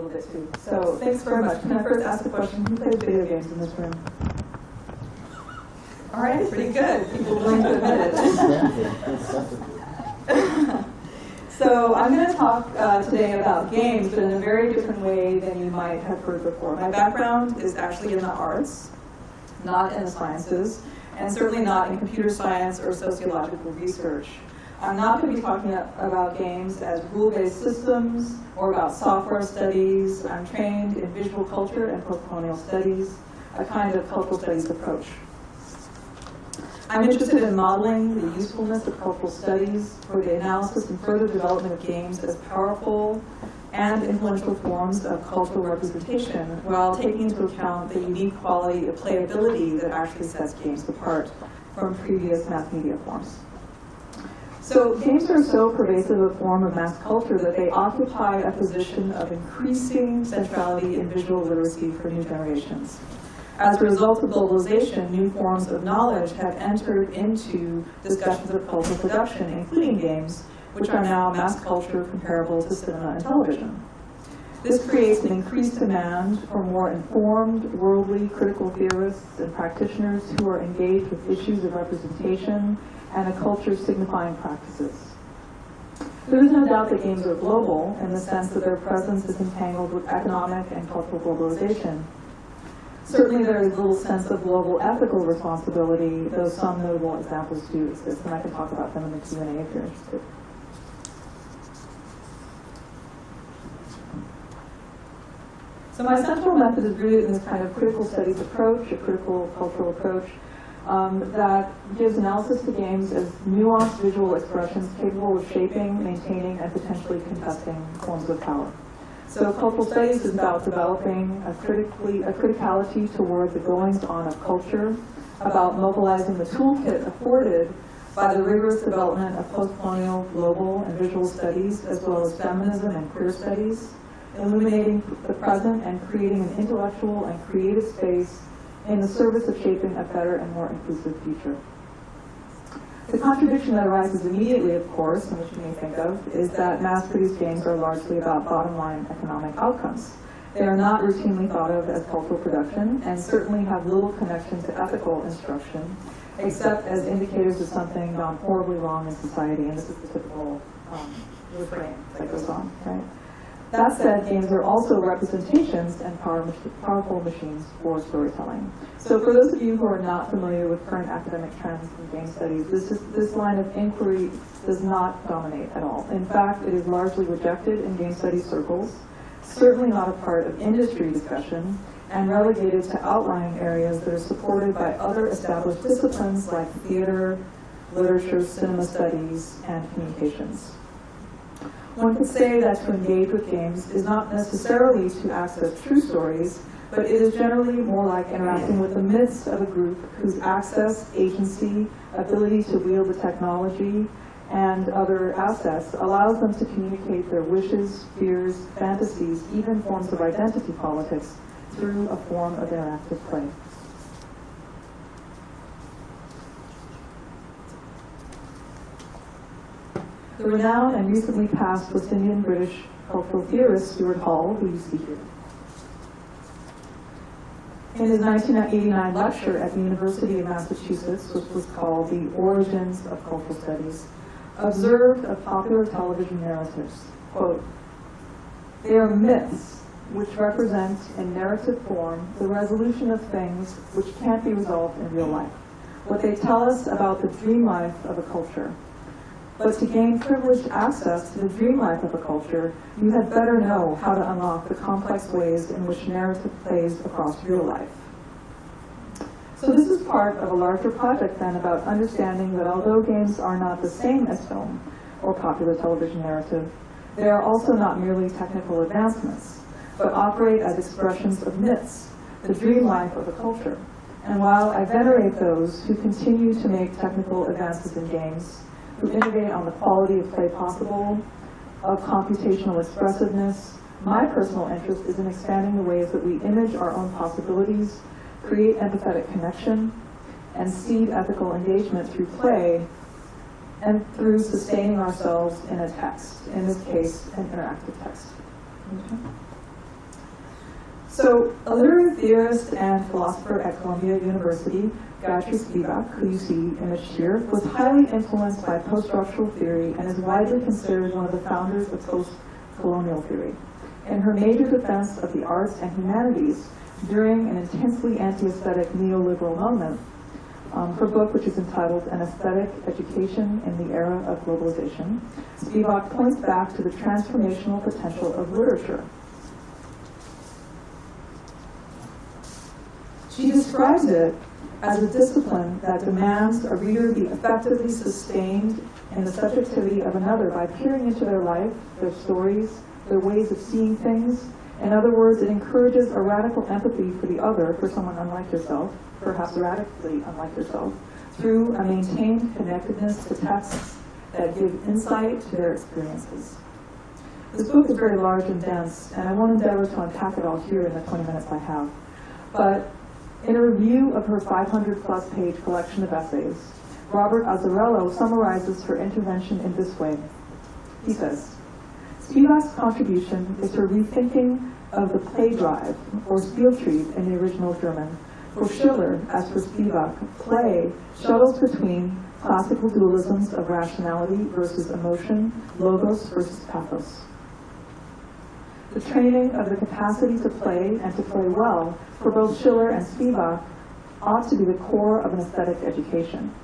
little bit too. So thanks very much. Can I first ask a question? Who plays video games in this room? All right, pretty good. People willing to admit it. So I'm going to talk today about games, but in a very different way than you might have heard before. My background is actually in the arts, not in the sciences, and certainly not in computer science or sociological research. I'm not going to be talking about games as rule-based systems or about software studies. I'm trained in visual culture and post-colonial studies, a kind of cultural studies approach. I'm interested in modeling the usefulness of cultural studies for the analysis and further development of games as powerful and influential forms of cultural representation, while taking into account the unique quality of playability that actually sets games apart from previous mass media forms. So games are so pervasive a form of mass culture that they occupy a position of increasing centrality in visual literacy for new generations. As a result of globalization, new forms of knowledge have entered into discussions of cultural production, including games, which are now mass culture comparable to cinema and television. This creates an increased demand for more informed, worldly, critical theorists and practitioners who are engaged with issues of representation and a culture signifying practices. There is no doubt that games are global in the sense that their presence is entangled with economic and cultural globalization. Certainly there is little sense of global ethical responsibility, though some notable examples do exist, and I can talk about them in the Q&A if you're interested. So my central method is rooted in this kind of critical studies approach, a critical cultural approach, that gives analysis to games as nuanced visual expressions capable of shaping, maintaining, and potentially contesting forms of power. So cultural studies is about developing a criticality toward the goings-on of culture, about mobilizing the toolkit afforded by the rigorous development of post-colonial, global, and visual studies, as well as feminism and queer studies, illuminating the present and creating an intellectual and creative space in the service of shaping a better and more inclusive future. The contradiction that arises immediately, of course, and which you may think of, is that mass-produced games are largely about bottom-line economic outcomes. They are not routinely thought of as cultural production, and certainly have little connection to ethical instruction, except as indicators of something gone horribly wrong in society, and this is the typical refrain that goes on, right? That said, games are also representations and powerful machines for storytelling. So for those of you who are not familiar with current academic trends in game studies, this line of inquiry does not dominate at all. In fact, it is largely rejected in game studies circles, certainly not a part of industry discussion, and relegated to outlying areas that are supported by other established disciplines like theater, literature, cinema studies, and communications. One could say that to engage with games is not necessarily to access true stories, but it is generally more like interacting with the myths of a group whose access, agency, ability to wield the technology, and other assets allows them to communicate their wishes, fears, fantasies, even forms of identity politics through a form of interactive play. The renowned and recently passed West Indian British cultural theorist Stuart Hall, who you see here, in his 1989 lecture at the University of Massachusetts, which was called The Origins of Cultural Studies, observed of popular television narratives, quote, "They are myths which represent in narrative form the resolution of things which can't be resolved in real life. What they tell us about the dream life of a culture. But to gain privileged access to the dream life of a culture, you had better know how to unlock the complex ways in which narrative plays across real life." So this is part of a larger project then about understanding that although games are not the same as film or popular television narrative, they are also not merely technical advancements, but operate as expressions of myths, the dream life of a culture. And while I venerate those who continue to make technical advances in games, who innovate on the quality of play possible, of computational expressiveness, my personal interest is in expanding the ways that we image our own possibilities, create empathetic connection, and seed ethical engagement through play and through sustaining ourselves in a text, in this case, an interactive text. Okay. So, a literary theorist and philosopher at Columbia University, Gayatri Spivak, who you see imaged here, was highly influenced by post-structural theory and is widely considered one of the founders of post-colonial theory. In her major defense of the arts and humanities during an intensely anti-aesthetic neoliberal moment, her book, which is entitled An Aesthetic Education in the Era of Globalization, Spivak points back to the transformational potential of literature. She describes it as a discipline that demands a reader be effectively sustained in the subjectivity of another by peering into their life, their stories, their ways of seeing things. In other words, it encourages a radical empathy for the other, for someone unlike yourself, perhaps radically unlike yourself, through a maintained connectedness to texts that give insight to their experiences. This book is very large and dense, and I won't endeavor to unpack it all here in the 20 minutes I have. But in a review of her 500-plus page collection of essays, Robert Azzarello summarizes her intervention in this way. He says, Spivak's contribution is her rethinking of the play drive, or Spieltrieb in the original German. For Schiller, as for Spivak, play shuttles between classical dualisms of rationality versus emotion, logos versus pathos. The training of the capacity to play and to play well for both Schiller and Spivak ought to be the core of an aesthetic education.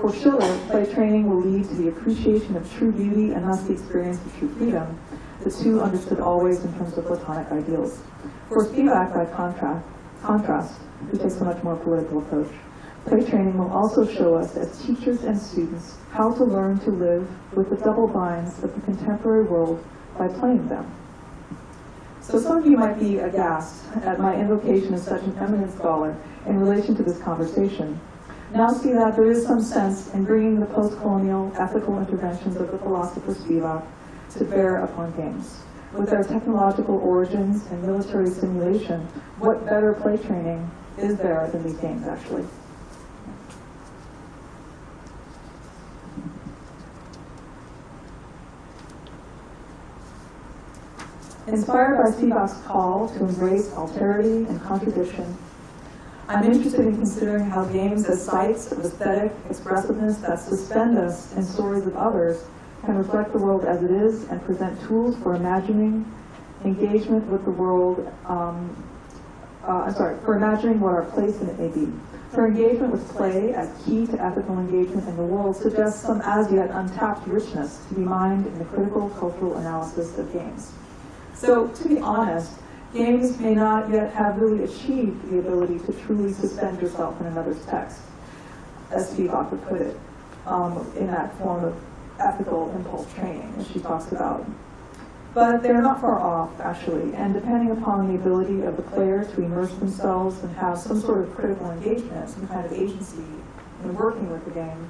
For Schiller, play training will lead to the appreciation of true beauty and thus the experience of true freedom, the two understood always in terms of Platonic ideals. For Spivak, by contrast, who takes a much more political approach, play training will also show us as teachers and students how to learn to live with the double binds of the contemporary world by playing them. So some of you might be aghast at my invocation of such an eminent scholar in relation to this conversation. Now see that there is some sense in bringing the post-colonial ethical interventions of the philosopher Spivak to bear upon games. With their technological origins and military simulation, what better play training is there than these games, actually? Inspired by Spivak's call to embrace alterity and contradiction, I'm interested in considering how games as sites of aesthetic expressiveness that suspend us in stories of others can reflect the world as it is and present tools for imagining engagement with the world, for imagining what our place in it may be. Her engagement with play as key to ethical engagement in the world suggests some as yet untapped richness to be mined in the critical cultural analysis of games. So, to be honest, games may not yet have really achieved the ability to truly suspend yourself in another's text, as Spivak would put it, in that form of ethical impulse training, as she talks about. But they're not far off, actually, and depending upon the ability of the player to immerse themselves and have some sort of critical engagement, some kind of agency in working with the game,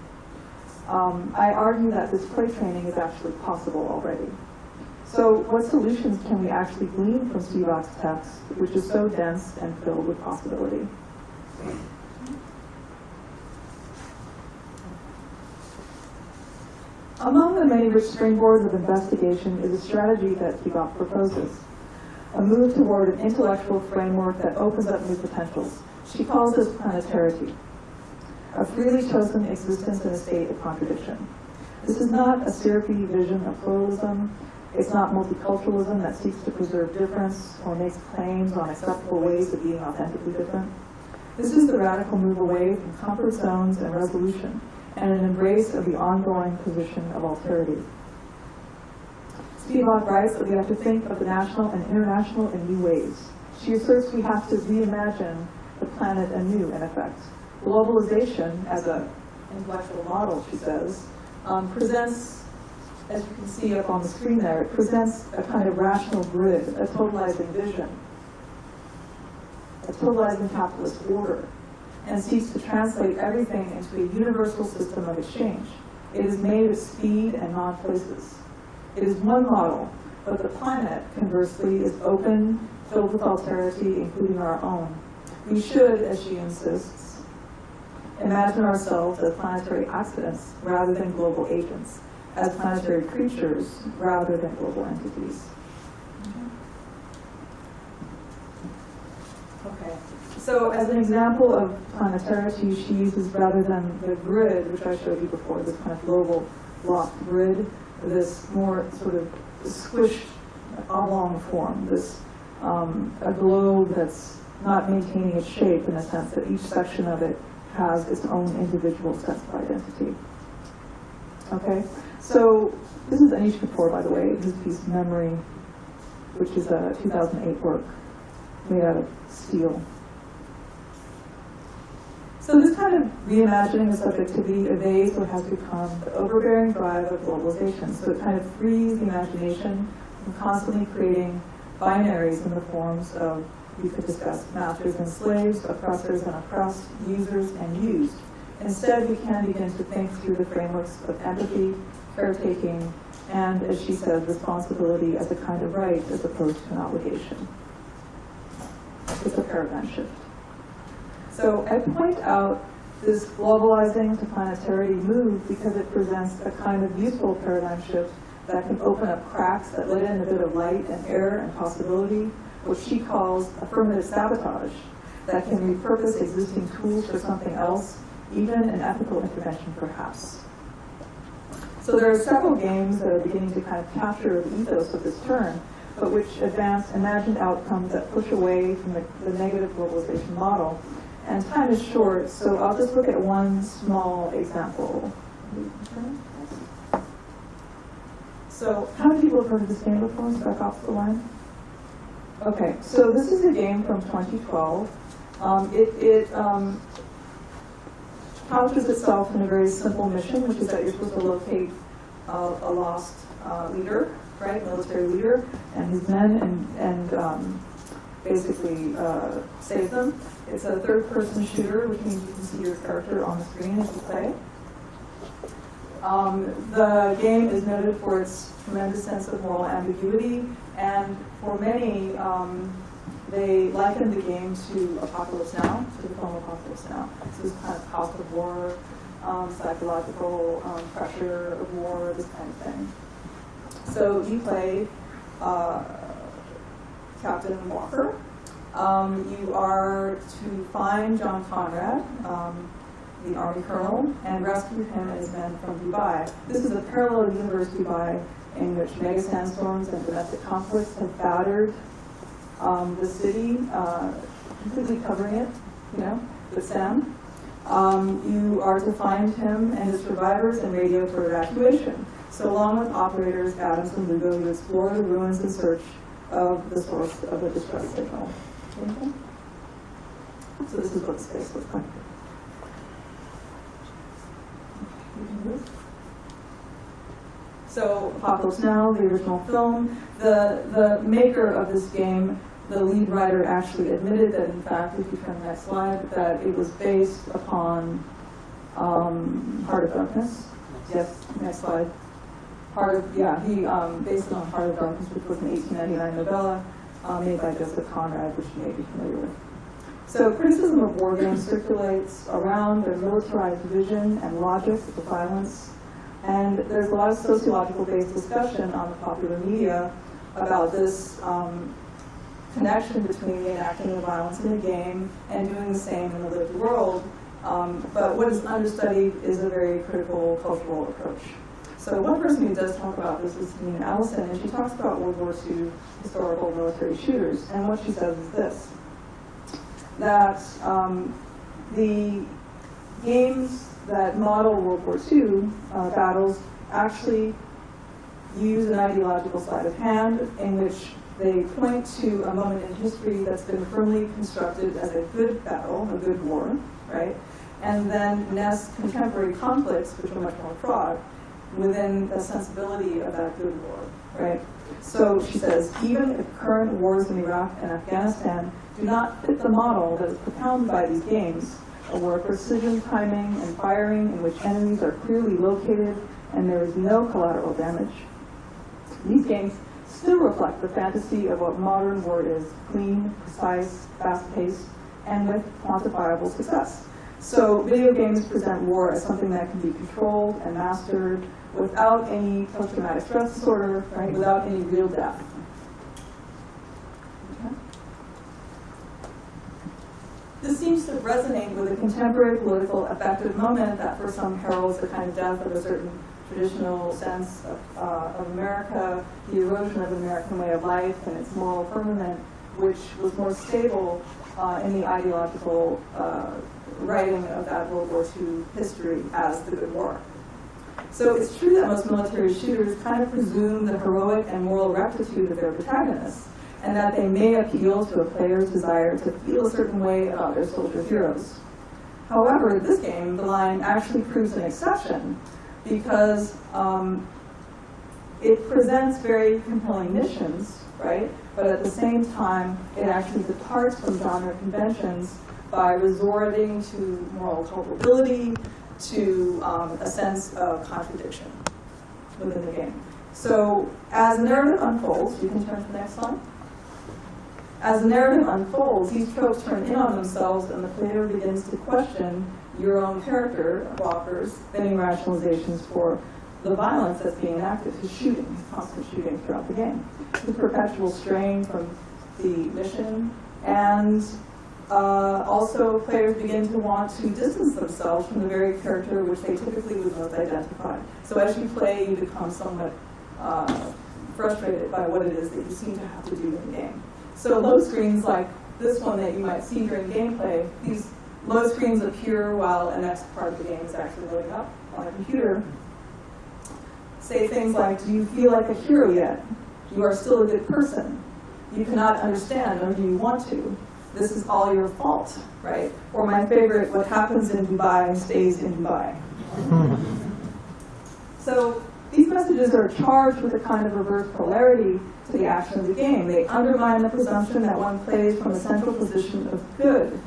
I argue that this play training is actually possible already. So what solutions can we actually glean from Spivak's text, which is so dense and filled with possibility? Among the many rich springboards of investigation is a strategy that Spivak proposes, a move toward an intellectual framework that opens up new potentials. She calls this planetarity, a freely chosen existence in a state of contradiction. This is not a syrupy vision of pluralism. It's not multiculturalism that seeks to preserve difference or makes claims on acceptable ways of being authentically different. This is the radical move away from comfort zones and resolution, and an embrace of the ongoing position of alterity. Spivak writes that we have to think of the national and international in new ways. She asserts we have to reimagine the planet anew, in effect. Globalization, as an intellectual model, she says, presents, as you can see up on the screen there, it presents a kind of rational grid, a totalizing vision, a totalizing capitalist order, and seeks to translate everything into a universal system of exchange. It is made of speed and not places. It is one model, but the planet, conversely, is open, filled with alterity, including our own. We should, as she insists, imagine ourselves as planetary accidents rather than global agents, as planetary creatures rather than global entities. So as an example of planetary, she uses, rather than the grid, which I showed you before, this kind of global block grid, this more sort of squished oblong form, this a globe that's not maintaining its shape in a sense that each section of it has its own individual sense of identity. Okay, so this is Anish Kapoor, by the way, his piece Memory, which is a 2008 work made out of steel. So this kind of reimagining of subjectivity evades what has become the overbearing drive of globalization. So it kind of frees the imagination from constantly creating binaries in the forms of, we could discuss, masters and slaves, oppressors and oppressed, users and used. Instead, we can begin to think through the frameworks of empathy, caretaking, and, as she says, responsibility as a kind of right as opposed to an obligation. It's a paradigm shift. So I point out this globalizing to planetarity move because it presents a kind of useful paradigm shift that can open up cracks that let in a bit of light and air and possibility, what she calls affirmative sabotage, that can repurpose existing tools for something else, even an ethical intervention perhaps. So there are several games that are beginning to kind of capture the ethos of this turn, but which advance imagined outcomes that push away from the negative globalization model. And time is short, so I'll just look at one small example. So how many people have heard of this game before? Back off the line. Okay, so this is a game from 2012. It couches itself in a very simple mission, which is that you're supposed to locate a lost leader, right, military leader, and his men, and basically save them. It's a third-person shooter, which means you can see your character on the screen as you play. The game is noted for its tremendous sense of moral ambiguity, and for many, they liken the game to Apocalypse Now, to the film Apocalypse Now. So this kind of cost of war, psychological pressure of war, this kind of thing. So you play Captain Walker. You are to find John Conrad, the Army Colonel, and rescue him and his men from Dubai. This is a parallel universe, Dubai, in which mega sandstorms and domestic conflicts have battered the city, completely covering it, with sand. You are to find him and his survivors and radio for evacuation. So along with operators Adams and Lugo, you explore the ruins in search of the source of the distress signal. Okay? So this is what space looks like. So Apocalypse Now, the original film, the maker of this game, the lead writer actually admitted that, in fact, if you turn to the next slide, that it was based upon Heart of Darkness. Yes, next slide. He based it on Heart of Darkness, which was an 1899 novella made by Joseph Conrad, which you may be familiar with. So criticism of war games circulates around their militarized vision and logic of the violence, and there's a lot of sociological-based discussion on the popular media about this connection between the enacting of violence in the game and doing the same in the lived world. But what is understudied is a very critical cultural approach. So one person who does talk about this is Nina Allison, and she talks about World War II historical military shooters. And what she says is this, that the games that model World War II battles actually use an ideological sleight of hand in which they point to a moment in history that's been firmly constructed as a good battle, a good war, right? And then nest contemporary conflicts, which are much more fraught, within the sensibility of that good war, right? So she says, even if current wars in Iraq and Afghanistan do not fit the model that is propounded by these games, a war of precision, timing, and firing in which enemies are clearly located and there is no collateral damage, these games still reflect the fantasy of what modern war is: clean, precise, fast-paced, and with quantifiable success. So video games present war as something that can be controlled and mastered without any post-traumatic stress disorder, right? Without any real death. Okay. This seems to resonate with a contemporary political affective moment that for some heralds the kind of death of a certain traditional sense of America, the erosion of American way of life and its moral firmament, which was more stable in the ideological writing of that World War II history as the Good War. So it's true that most military shooters kind of presume the heroic and moral rectitude of their protagonists, and that they may appeal to a player's desire to feel a certain way about their soldier heroes. However, this game, The Line, actually proves an exception because it presents very compelling missions, right? But at the same time, it actually departs from genre conventions by resorting to moral culpability, to a sense of contradiction within the game. So as the narrative unfolds, you can turn to the next slide. As the narrative unfolds, these tropes turn in on themselves and the player begins to question your own character, Walker's, spinning rationalizations for the violence that's being enacted, his shooting, his constant shooting throughout the game, the perpetual strain from the mission, and also players begin to want to distance themselves from the very character which they typically would most identify. So as you play, you become somewhat frustrated by what it is that you seem to have to do in the game. So load screens like this one that you might see during gameplay, these load screens appear while the next part of the game is actually loading up on a computer. Say things like, do you feel like a hero yet? You are still a good person. You cannot understand, or do you want to? This is all your fault, right? Or my favorite, what happens in Dubai stays in Dubai. So these messages are charged with a kind of reverse polarity to the action of the game. They undermine the presumption that one plays from a central position of good.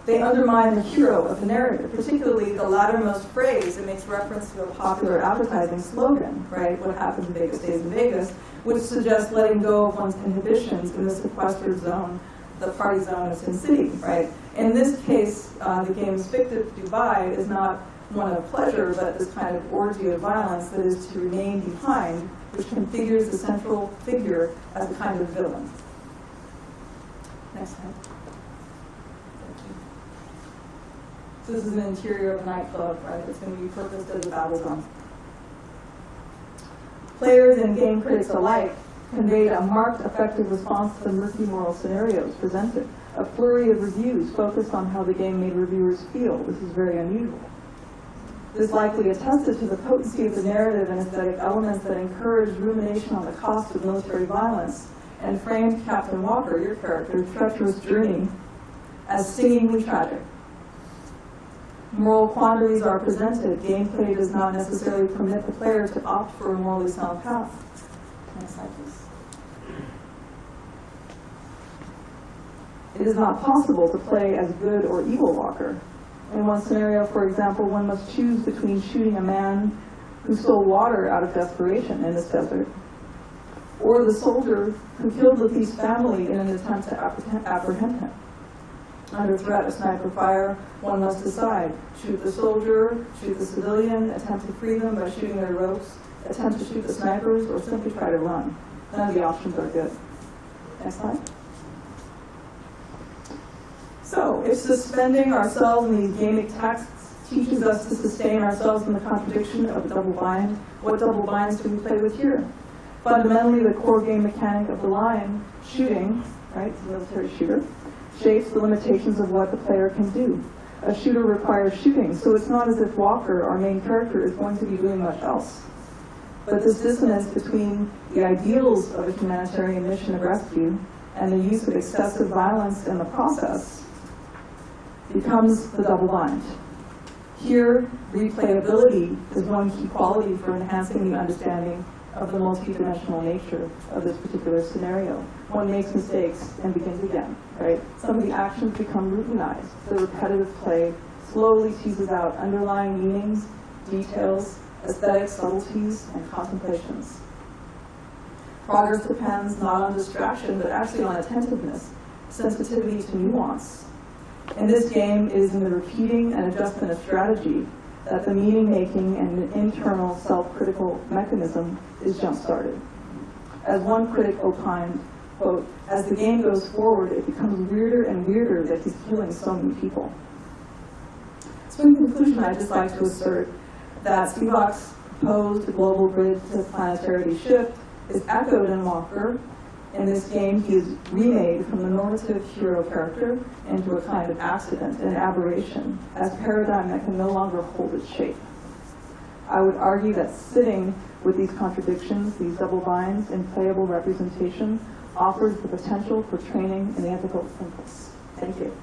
They undermine the hero of the narrative, particularly the lattermost phrase that makes reference to a popular advertising slogan, right? What happens in Vegas stays in Vegas, which suggests letting go of one's inhibitions in the sequestered zone, the party zone of Sin City, right? In this case, the game's fictive Dubai is not one of pleasure, but this kind of orgy of violence that is to remain behind, which configures the central figure as a kind of villain. Next slide. So this is an interior of a nightclub, right? It's going to be purposed as a battle zone. Players and game critics alike conveyed a marked affective response to the murky moral scenarios presented. A flurry of reviews focused on how the game made reviewers feel. This is very unusual. This likely attested to the potency of the narrative and aesthetic elements that encouraged rumination on the cost of military violence and framed Captain Walker, your character's treacherous journey, as stingingly tragic. Moral quandaries are presented. Gameplay does not necessarily permit the player to opt for a morally sound path. Next slide, please. It is not possible to play as good or evil Walker. In one scenario, for example, one must choose between shooting a man who stole water out of desperation in this desert, or the soldier who killed Latif's family in an attempt to apprehend him. Under threat of sniper fire, one must decide: shoot the soldier, shoot the civilian, attempt to free them by shooting their ropes, attempt to shoot the snipers, or simply try to run. None of the options are good. Next slide. So, if suspending ourselves in these gaming texts teaches us to sustain ourselves in the contradiction of a double bind, what double binds do we play with here? Fundamentally, the core game mechanic of The Line, shooting, right, it's a military shooter, shapes the limitations of what the player can do. A shooter requires shooting, so it's not as if Walker, our main character, is going to be doing much else. But this dissonance between the ideals of a humanitarian mission of rescue and the use of excessive violence in the process becomes the double bind. Here, replayability is one key quality for enhancing the understanding of the multidimensional nature of this particular scenario. One makes mistakes and begins again, right? Some of the actions become routinized. The repetitive play slowly teases out underlying meanings, details, aesthetic subtleties, and contemplations. Progress depends not on distraction, but actually on attentiveness, sensitivity to nuance. In this game, it is in the repeating and adjustment of strategy that the meaning-making and an internal self-critical mechanism is jump-started. As one critic opined, quote, as the game goes forward, it becomes weirder and weirder that he's killing so many people. So in conclusion, I'd just like to assert that Spivak's proposed global grid to planetarity shift is echoed in Walker. In this game, he is remade from the normative hero character into a kind of accident, an aberration, as paradigm that can no longer hold its shape. I would argue that sitting with these contradictions, these double binds in playable representation, offers the potential for training in ethical impulse. Thank you.